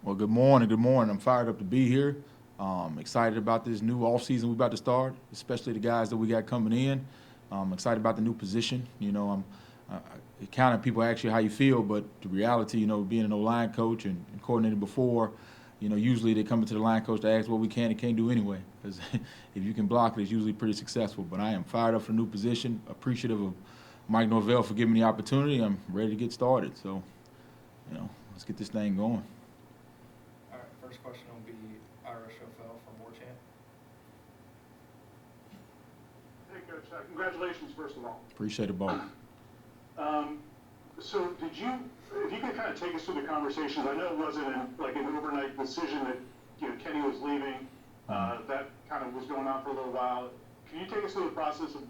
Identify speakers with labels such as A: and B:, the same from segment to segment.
A: Well, good morning. Good morning. I'm fired up to be here. Excited about this new offseason we're about to start, especially the guys that we got coming in. Excited about the new position. It kind of people ask you how you feel, but the reality, being an O-line coach and coordinator before, usually they come into the line coach to ask what we can and can't do anyway. Because if you can block it, it's usually pretty successful. But I am fired up for the new position, appreciative of Mike Norvell for giving me the opportunity. I'm ready to get started. So, let's get this thing going.
B: All right, first question will be Ira Schofel from Warchant.
C: Hey, Coach. Congratulations, first of all.
A: Appreciate it, both.
C: So if you could kind of take us through the conversations, I know it wasn't an overnight decision that, Kenny was leaving, that kind of was going on for a little while. Can you take us through the process of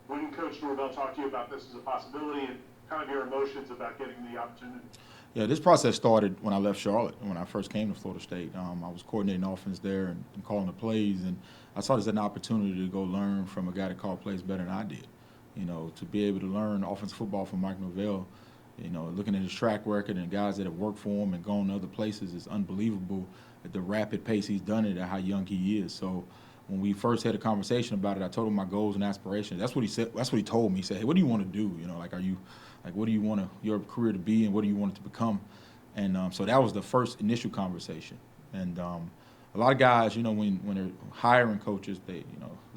C: when Coach Norvell talked to you about this as a possibility and kind of your emotions about getting the opportunity?
A: Yeah, this process started when I left Charlotte, when I first came to Florida State. I was coordinating offense there and calling the plays, and I saw this as an opportunity to go learn from a guy that called plays better than I did. To be able to learn offensive football from Mike Norvell, looking at his track record and guys that have worked for him and gone to other places, is unbelievable at the rapid pace he's done it at how young he is. So when we first had a conversation about it, I told him my goals and aspirations. That's what he said. That's what he told me. He said, "Hey, what do you want to do? What do you want your career to be, and what do you want it to become?" And so that was the first initial conversation. And a lot of guys, when they're hiring coaches, they,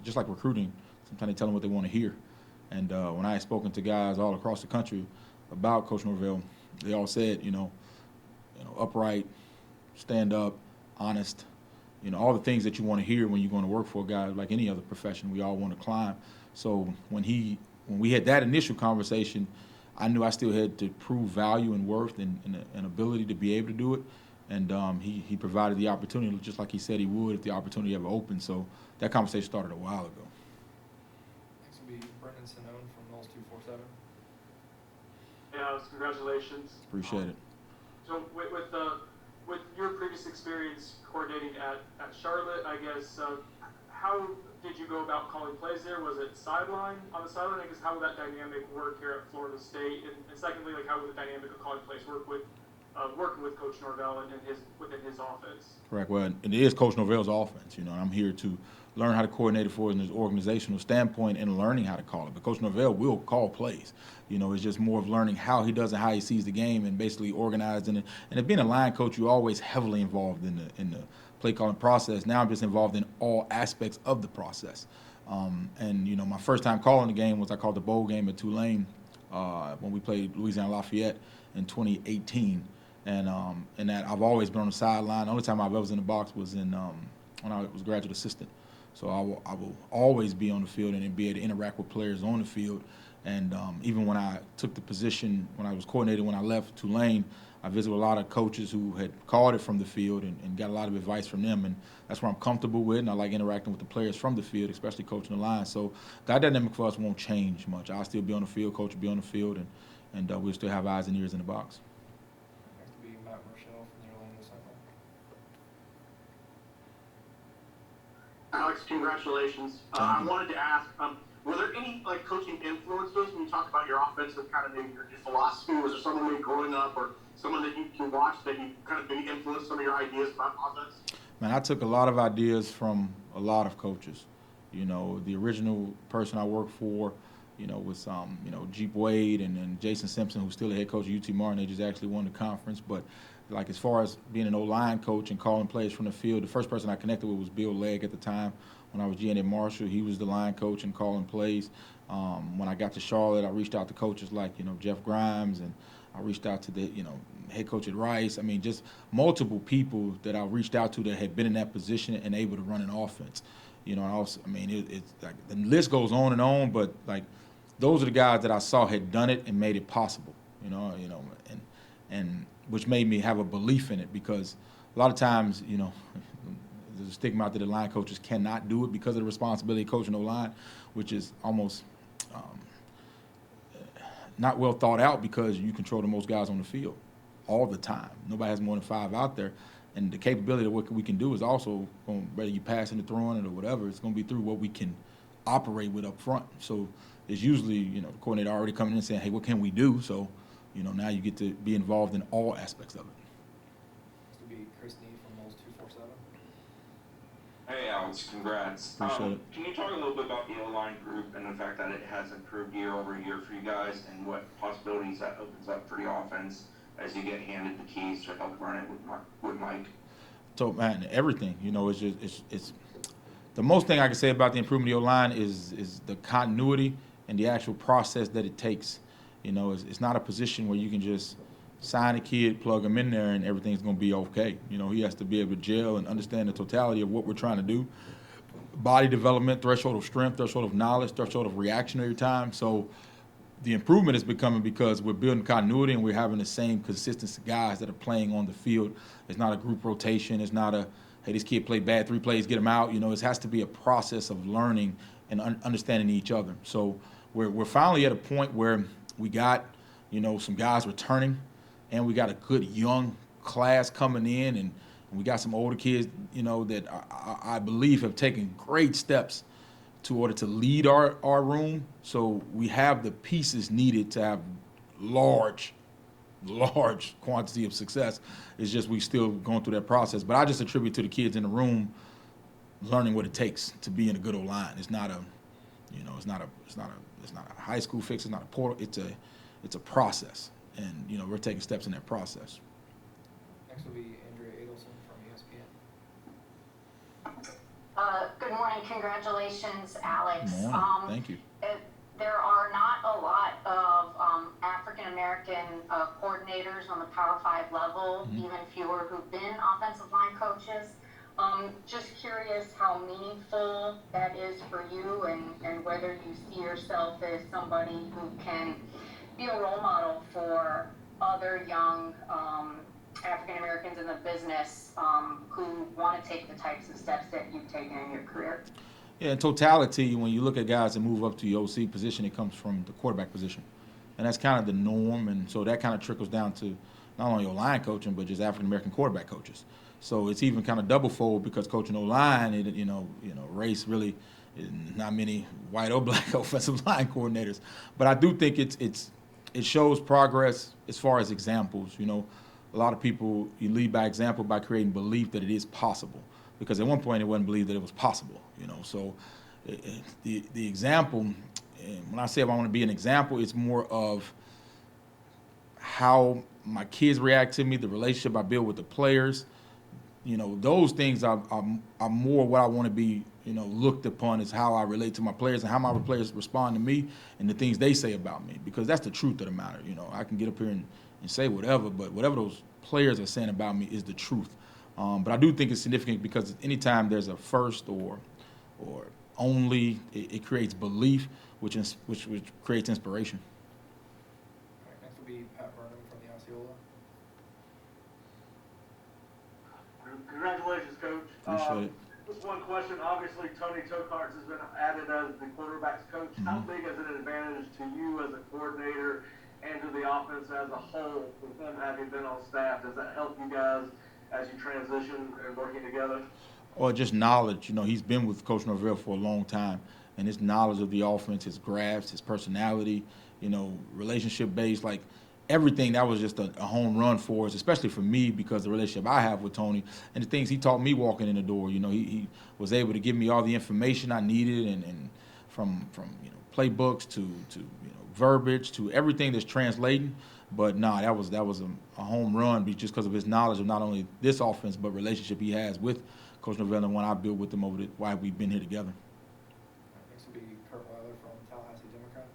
A: just like recruiting, sometimes they tell them what they want to hear. And when I had spoken to guys all across the country about Coach Norvell, they all said, upright, stand up, honest, all the things that you want to hear when you're going to work for a guy like any other profession. We all want to climb. So when we had that initial conversation, I knew I still had to prove value and worth and ability to be able to do it. And he provided the opportunity, just like he said he would if the opportunity ever opened. So that conversation started a while ago.
B: Next will be Brendan Sinone from Noles 247.
C: Yeah, Alex, congratulations.
A: Appreciate it.
D: So with your previous experience coordinating at Charlotte, I guess, how did you go about calling plays there? Was it on the sideline? I guess how would that dynamic work here at Florida State? And secondly, how would the dynamic of calling plays work with working with Coach Norvell and within his offense?
A: Correct. Well, it is Coach Norvell's offense. And I'm here to learn how to coordinate it for his organizational standpoint and learning how to call it. But Coach Norvell will call plays. It's just more of learning how he does and how he sees the game and basically organizing it. And if being a line coach, you're always heavily involved in the play calling process. Now I'm just involved in all aspects of the process. My first time calling the game was I called the bowl game at Tulane when we played Louisiana Lafayette in 2018. And that I've always been on the sideline. The only time I was in the box was when I was a graduate assistant. So I will always be on the field and be able to interact with players on the field. And even when I took the position, when I was coordinator, when I left Tulane, I visited with a lot of coaches who had called it from the field and got a lot of advice from them. And that's what I'm comfortable with, and I like interacting with the players from the field, especially coaching the line. So that dynamic for us won't change much. I'll still be on the field, coach will be on the field, and we'll still have eyes and ears in the box.
B: Next will be Matt Rochelle from the Orlando Sentinel.
E: Alex, congratulations. I wanted to ask, were there any coaching influences when you talked about your offensive kind of maybe your philosophy? Was there someone maybe growing up or someone that you watched that you kind of maybe influenced some of your ideas about offense?
A: Man, I took a lot of ideas from a lot of coaches. The original person I worked for, was Jeep Wade and Jason Simpson, who's still the head coach of UT Martin. They just actually won the conference. But as far as being an O-line coach and calling plays from the field, the first person I connected with was Bill Legg at the time. When I was GN at Marshall, he was the line coach and calling plays. When I got to Charlotte, I reached out to coaches like, Jeff Grimes, and I reached out to the, head coach at Rice. I mean, just multiple people that I reached out to that had been in that position and able to run an offense. It's the list goes on and on, but those are the guys that I saw had done it and made it possible. And which made me have a belief in it, because a lot of times, there's a stigma out there that line coaches cannot do it because of the responsibility of coaching O-line, which is almost not well thought out, because you control the most guys on the field all the time. Nobody has more than 5 out there. And the capability of what we can do is also, whether you passing it, throwing it, or whatever, it's going to be through what we can operate with up front. So it's usually, the coordinator already coming in and saying, hey, what can we do? So, now you get to be involved in all aspects of it.
B: This will be Chris
F: Hey Alex, congrats.
A: Appreciate it.
F: Can you talk a little bit about the O-line group and the fact that it has improved year over year for you guys, and what possibilities that opens up for the offense as you get handed the keys to help run it with Mike?
A: So man, everything, you know, it's just it's the most thing I can say about the improvement of the O-line is the continuity and the actual process that it takes. You know, it's not a position where you can just sign a kid, plug him in there, and everything's going to be okay. You know, he has to be able to gel and understand the totality of what we're trying to do. Body development, threshold of strength, threshold of knowledge, threshold of reactionary time. So the improvement is becoming because we're building continuity and we're having the same consistent guys that are playing on the field. It's not a group rotation. It's not a, hey, this kid played bad 3 plays, get him out. You know, it has to be a process of learning and understanding each other. So we're finally at a point where we got, you know, some guys returning, and we got a good young class coming in, and we got some older kids, you know, that I believe have taken great steps to order to lead our room. So we have the pieces needed to have large quantity of success. It's just we still going through that process. But I just attribute to the kids in the room learning what it takes to be in a good old line. It's not a, you know, it's not a high school fix. It's not a portal. It's a process. And, you know, we're taking steps in that process.
B: Next will be Andrea Adelson from ESPN.
G: Good morning. Congratulations, Alex.
A: Good morning. Thank you.
G: There are not a lot of African-American coordinators on the Power 5 level, even fewer who've been offensive line coaches. Just curious how meaningful that is for you, and whether you see yourself as somebody who can be a role model for other young African Americans in the business who want to take the types of steps that you've taken in your career.
A: Yeah, in totality, when you look at guys that move up to the OC position, it comes from the quarterback position. And that's kind of the norm, and so that kind of trickles down to not only O-line coaching, but just African-American quarterback coaches. So it's even kind of double-fold because coaching O-line, you know, race really, not many white or black offensive line coordinators. But I do think it shows progress as far as examples. You know, a lot of people, you lead by example by creating belief that it is possible. Because at one point it wasn't believed that it was possible, you know. So the example, and when I say if I want to be an example, it's more of how my kids react to me, the relationship I build with the players. You know, those things are more what I want to be, you know, looked upon as how I relate to my players and how my players respond to me and the things they say about me. Because that's the truth of the matter. You know, I can get up here and say whatever, but whatever those players are saying about me is the truth. But I do think it's significant because anytime there's a first or only, it creates belief, which creates inspiration.
B: All right, next will be Pat Burnham from the Osceola.
H: Congratulations, Coach.
A: Appreciate it.
H: Just one question. Obviously, Tony Tokarz has been added as the quarterback's coach. How big is it an advantage to you as a coordinator and to the offense as a whole with them having been on staff? Does that help you guys as you transition and working together?
A: Or just knowledge. You know, he's been with Coach Norvell for a long time, and his knowledge of the offense, his grasp, his personality, you know, relationship-based, like everything, that was just a home run for us, especially for me because the relationship I have with Tony and the things he taught me walking in the door. You know, he was able to give me all the information I needed, and from you know, playbooks to you know, verbiage to everything that's translating. But nah, that was a home run just because of his knowledge of not only this offense but relationship he has with Coach Norvell and one I built with him over why we've been here together.
B: Next will be Kurt Weiler from Tallahassee Democrat.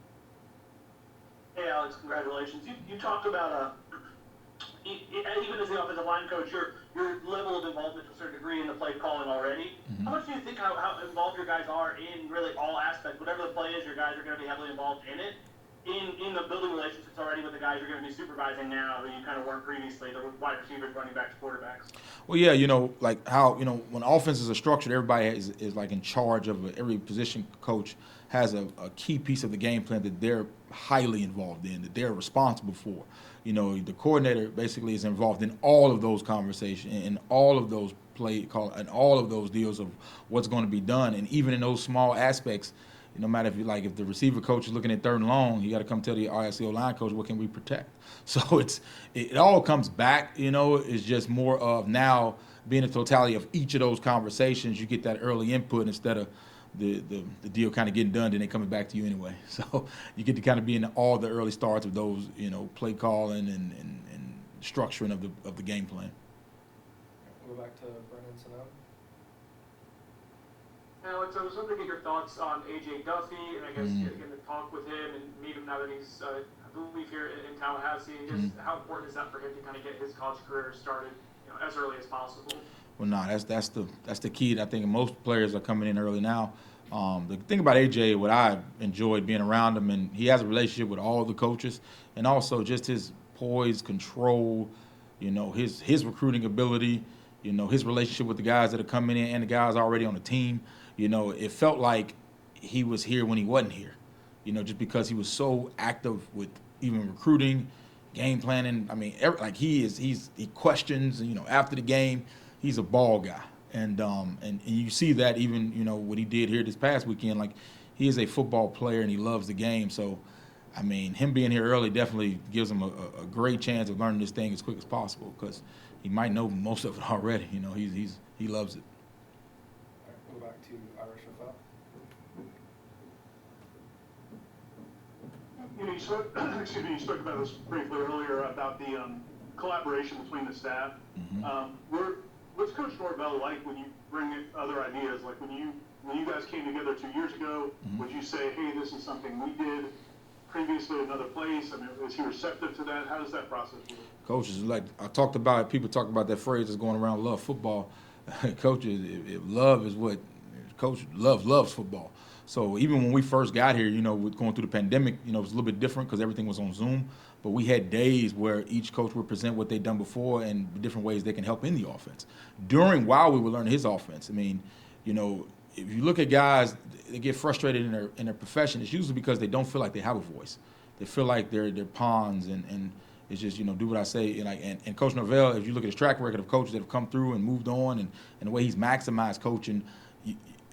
I: Hey, Alex, congratulations. You talked about, even as the offensive line coach, your level of involvement to a certain degree in the play calling already. How much do you think how involved your guys are in really all aspects? Whatever the play is, your guys are going to be heavily involved in it. In the building relationships already with the guys you're going to be supervising now who you kind of weren't previously, the wide receivers, running backs, quarterbacks?
A: Well, yeah, you know, like how, you know, when offenses are structured, everybody is like in charge of every position coach has a key piece of the game plan that they're highly involved in, that they're responsible for. You know, the coordinator basically is involved in all of those conversations and all of those play call and all of those deals of what's going to be done. And even in those small aspects, no matter if the receiver coach is looking at 3rd and long, you got to come tell the RSO line coach, what can we protect? So it all comes back, you know. It's just more of now being a totality of each of those conversations, you get that early input instead of the deal kind of getting done, then it coming back to you anyway. So you get to kind of be in all the early starts of those, play calling and structuring of the game plan.
B: We'll go back to Brendan Sonoma.
D: Alex, I was hoping to get your thoughts on AJ Duffy, and I guess getting to talk with him and meet him now that he's, I believe, here in Tallahassee. And just how important is that for him to kind of get his college career started, as early as possible?
A: Well, no, that's the key. I think most players are coming in early now. The thing about AJ, what I enjoyed being around him, and he has a relationship with all the coaches, and also just his poise, control, his recruiting ability, his relationship with the guys that are coming in and the guys already on the team. It felt like he was here when he wasn't here, just because he was so active with even recruiting, game planning. I mean, he questions, after the game. He's a ball guy, and you see that even what he did here this past weekend. Like, he is a football player and he loves the game. So, I mean, him being here early definitely gives him a great chance of learning this thing as quick as possible, because he might know most of it already. He loves it.
B: All right, we'll go back to Irish Rafael.
C: You spoke about this briefly earlier about the collaboration between the staff. What's Coach Norvell like when you bring in other ideas? Like when you guys came together 2 years ago, would you say, hey, this is something we did previously in another place? I mean, is he receptive to that? How does that process work?
A: Coaches, like I talked about, people talk about that phrase that's going around, love football. Coaches, if love is what Coach loves football. So even when we first got here, with going through the pandemic, it was a little bit different because everything was on Zoom. But we had days where each coach would present what they'd done before and different ways they can help in the offense. While we were learning his offense, I mean, if you look at guys that get frustrated in their profession, it's usually because they don't feel like they have a voice. They feel like they're pawns, and it's just, do what I say. And Coach Norvell, if you look at his track record of coaches that have come through and moved on, and the way he's maximized coaching,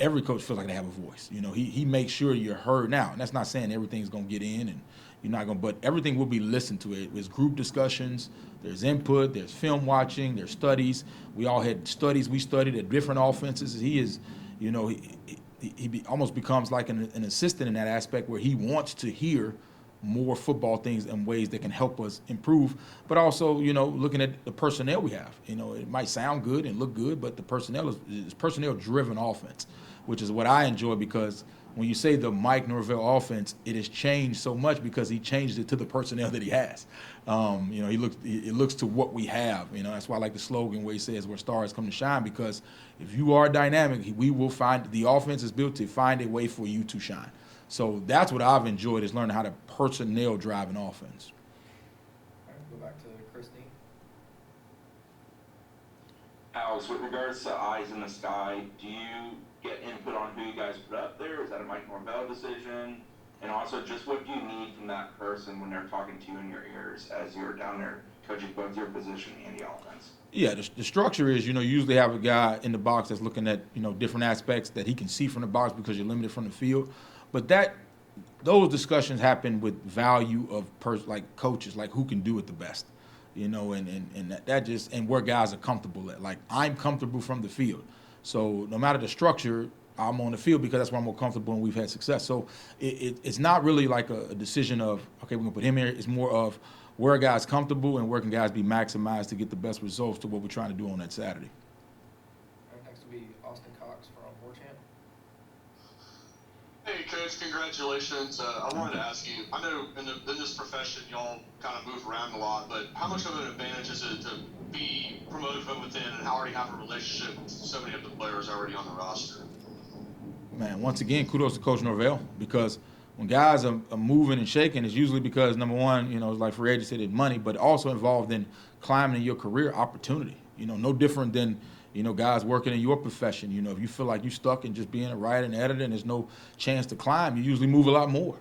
A: every coach feels like they have a voice. He makes sure you're heard. Now, and that's not saying everything's going to get in and you're not going to, but everything will be listened to. There's group discussions, there's input, there's film watching, there's studies. We all had studies. We studied at different offenses. He is, he almost becomes like an assistant in that aspect, where he wants to hear more football things and ways that can help us improve, but also, looking at the personnel we have. It might sound good and look good, but the personnel is personnel-driven offense, which is what I enjoy, because when you say the Mike Norvell offense, it has changed so much because he changed it to the personnel that he has. It looks to what we have. That's why I like the slogan where he says, where stars come to shine, because if you are dynamic, we will find, the offense is built to find a way for you to shine. So that's what I've enjoyed, is learning how to personnel drive an offense.
B: All right, go back to Chris Nee.
F: Alex, with regards to eyes in the sky, do you get input on who you guys put up there? Is that a Mike Norvell decision? And also, just what do you need from that person when they're talking to you in your ears as you're down there coaching both your position and the offense?
A: Yeah, the structure is, you usually have a guy in the box that's looking at, different aspects that he can see from the box because you're limited from the field. But those discussions happen with value of like coaches, like who can do it the best, and that just, and where guys are comfortable at. Like, I'm comfortable from the field. So no matter the structure, I'm on the field because that's where I'm more comfortable and we've had success. So it's not really like a decision of, okay, we're going to put him here. It's more of where are guys comfortable and where can guys be maximized to get the best results to what we're trying to do on that Saturday.
B: All right, next will be Austin Cox from Warchant.
J: Hey, Coach, congratulations. I wanted to ask you, I know in this profession y'all kind of move around a lot, but how much of an advantage is it to be promoted from within and already have a relationship with so many of the players already on the roster?
A: Man, once again, kudos to Coach Norvell, because when guys are moving and shaking, it's usually because, number one, it's like free agency, it's money, but also involved in climbing in your career opportunity. No different than, guys working in your profession. If you feel like you're stuck in just being a writer and editor and there's no chance to climb, you usually move a lot more,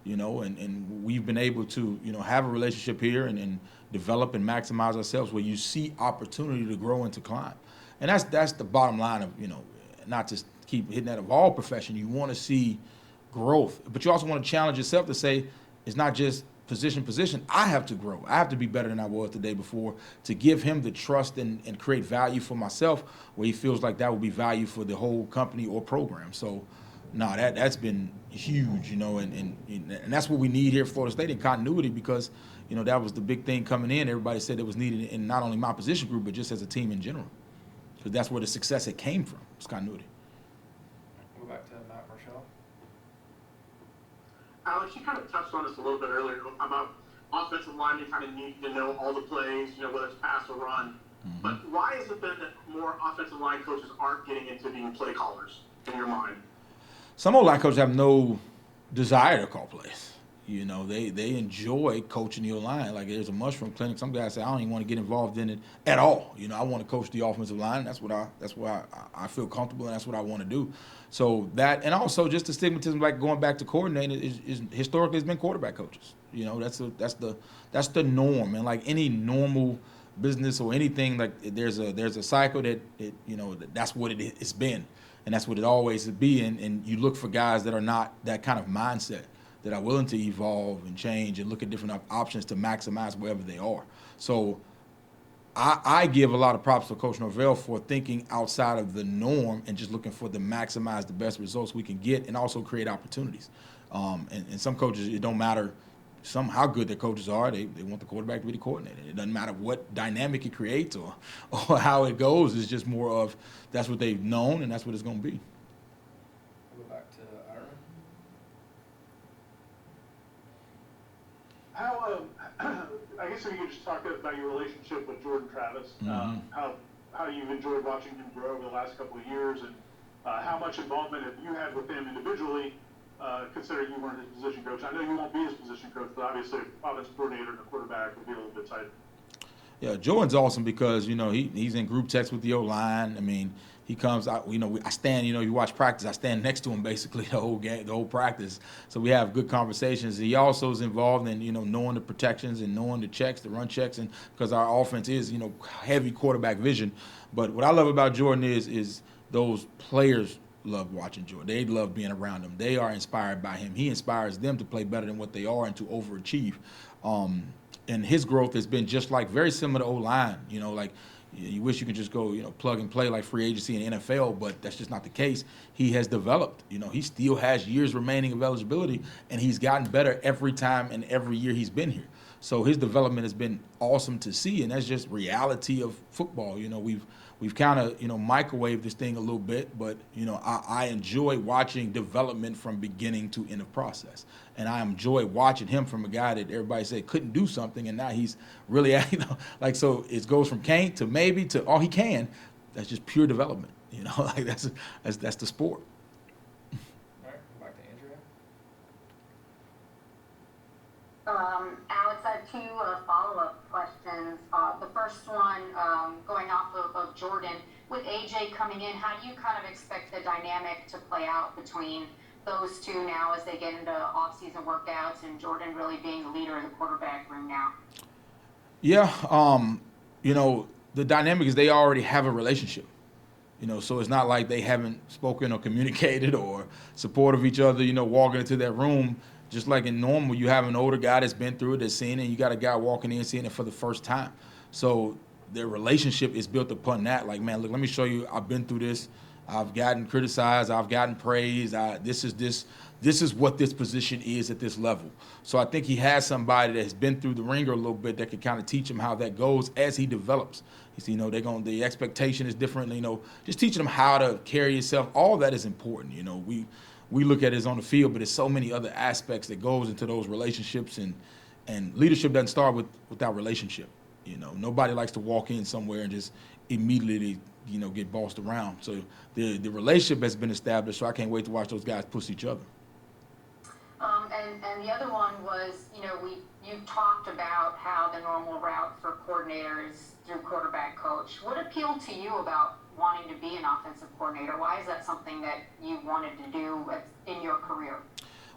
A: and we've been able to, have a relationship here and develop and maximize ourselves where you see opportunity to grow and to climb. And that's the bottom line of, not to keep hitting that of all profession. You want to see growth, but you also want to challenge yourself to say, it's not just position, I have to grow. I have to be better than I was the day before to give him the trust and create value for myself where he feels like that would be value for the whole company or program. So, no, that's been huge, and that's what we need here at Florida State in continuity because, that was the big thing coming in. Everybody said it was needed in not only my position group, but just as a team in general. Because that's where the success had came from, was continuity.
B: Go back to Matt Marshall.
E: Alex, you kind of touched on this a little bit earlier about offensive linemen kind of need to know all the plays, whether it's pass or run.
A: Mm-hmm.
E: But why is it then that more offensive line coaches aren't getting into being play callers in your mind?
A: Some O-line coaches have no desire to call plays. They enjoy coaching the O-line. Like there's a mushroom clinic. Some guys say I don't even want to get involved in it at all. I want to coach the offensive line. That's what I feel comfortable, and that's what I want to do. So that, and also just the stigmatism, like going back to coordinating, is historically has been quarterback coaches. That's the norm, and like any normal business or anything, like there's a cycle that's what it's been, and that's what it always will be. And you look for guys that are not that kind of mindset, that are willing to evolve and change and look at different options to maximize wherever they are. So I give a lot of props to Coach Norvell for thinking outside of the norm and just looking for maximize the best results we can get and also create opportunities. And some coaches, it don't matter how good their coaches are, they want the quarterback to be the coordinator. It doesn't matter what dynamic it creates or how it goes. It's just more of that's what they've known and that's what it's going to be.
B: We'll go back to Aaron.
C: How, I guess if you could just talk about your relationship with Jordan Travis, how you've enjoyed watching him grow over the last couple of years, and how much involvement have you had with him individually, considering you weren't his position coach. I know you won't be his position coach, but obviously offensive coordinator and a quarterback would be a little bit tighter.
A: Yeah, Jordan's awesome because, he's in group text with the O-line. I mean, he comes out, I stand, you watch practice, I stand next to him basically the whole game, the whole practice. So we have good conversations. He also is involved in, knowing the protections and knowing the checks, the run checks, and because our offense is, heavy quarterback vision. But what I love about Jordan is those players love watching Jordan. They love being around him. They are inspired by him. He inspires them to play better than what they are and to overachieve. And his growth has been just like very similar to O-line, like you wish you could just go, plug and play like free agency in the NFL, but that's just not the case. He has developed, he still has years remaining of eligibility, and he's gotten better every time and every year he's been here. So his development has been awesome to see, and that's just reality of football. We've kind of, microwaved this thing a little bit, but, I enjoy watching development from beginning to end of process. And I enjoy watching him from a guy that everybody said couldn't do something, and now he's really, so it goes from can't to maybe to all he can. That's just pure development, like that's the sport.
B: All right, go back to Andrea.
G: Alex, I have two follow-up questions. The first one, going off of Jordan, with AJ coming in, how do you kind of expect the dynamic to play out between those two now as they get into off-season workouts and Jordan really being the leader in the quarterback room now?
A: Yeah, the dynamic is they already have a relationship. So it's not like they haven't spoken or communicated or supported each other, walking into that room. Just like in normal, you have an older guy that's been through it, that's seen it, and you got a guy walking in seeing it for the first time. So their relationship is built upon that. Like, man, look, let me show you, I've been through this. I've gotten criticized. I've gotten praised. This is what this position is at this level. So I think he has somebody that has been through the ringer a little bit that can kind of teach him how that goes as he develops. The expectation is different. Just teaching him how to carry yourself. All that is important. We look at it as on the field, but there's so many other aspects that goes into those relationships, and leadership doesn't start without relationship. Nobody likes to walk in somewhere and just immediately, get bossed around. So the relationship has been established, so I can't wait to watch those guys push each other.
G: And the other one was, you talked about how the normal route for coordinators through quarterback coach. What appealed to you about wanting to be an offensive coordinator? Why is that something that you wanted to do in your career?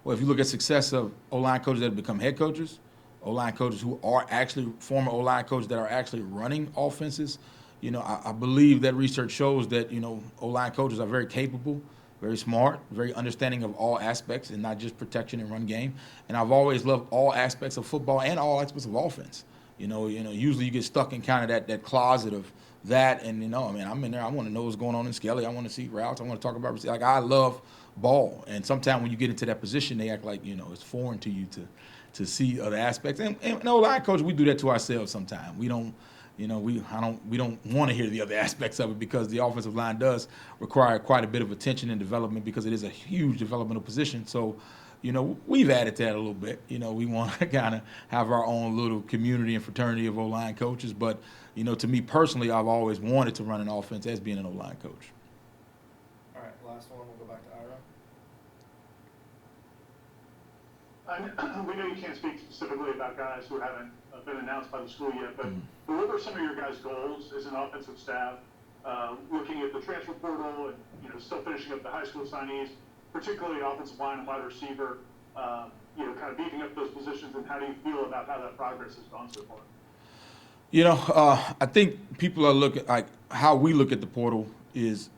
A: Well, if you look at success of O-line coaches that have become head coaches, O-line coaches who are actually former O-line coaches that are actually running offenses, I believe that research shows that, O-line coaches are very capable. very smart, very understanding of all aspects and not just protection and run game. And I've always loved all aspects of football and all aspects of offense. Usually you get stuck in kind of that closet of that, and I'm in there. I want to know what's going on in Skelly. I want to see routes. I want to talk about like I love ball. And sometimes when you get into that position, they act like it's foreign to you to see other aspects. And line coach, we do that to ourselves sometimes. We don't. We don't want to hear the other aspects of it because the offensive line does require quite a bit of attention and development because it is a huge developmental position. So, we've added to that a little bit. We want to kind of have our own little community and fraternity of O-line coaches. But, to me personally, I've always wanted to run an offense as being an O-line coach.
B: All right, last one. We'll go back to Ira.
C: We know you can't speak specifically about guys who haven't been announced by the school yet, but what are some of your guys' goals as an offensive staff, looking at the transfer portal and still finishing up the high school signees, particularly offensive line and wide receiver, kind of beefing up those positions, and how do you feel about how that progress has gone so far?
A: I think people are looking like how we look at the portal is,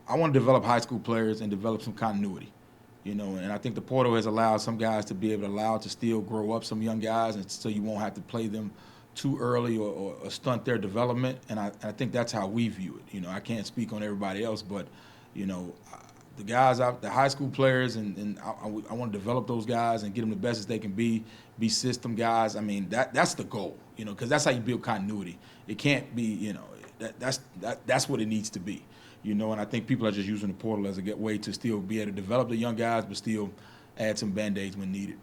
A: I want to develop high school players and develop some continuity. And I think the portal has allowed some guys to be able to still grow up, some young guys, and so you won't have to play them too early or stunt their development. And I think that's how we view it. I can't speak on everybody else, but, the guys out, the high school players, and I want to develop those guys and get them the best as they can be system guys. I mean, that's the goal, because that's how you build continuity. It can't be, that's what it needs to be. And I think people are just using the portal as a way to still be able to develop the young guys, but still add some Band-Aids when needed.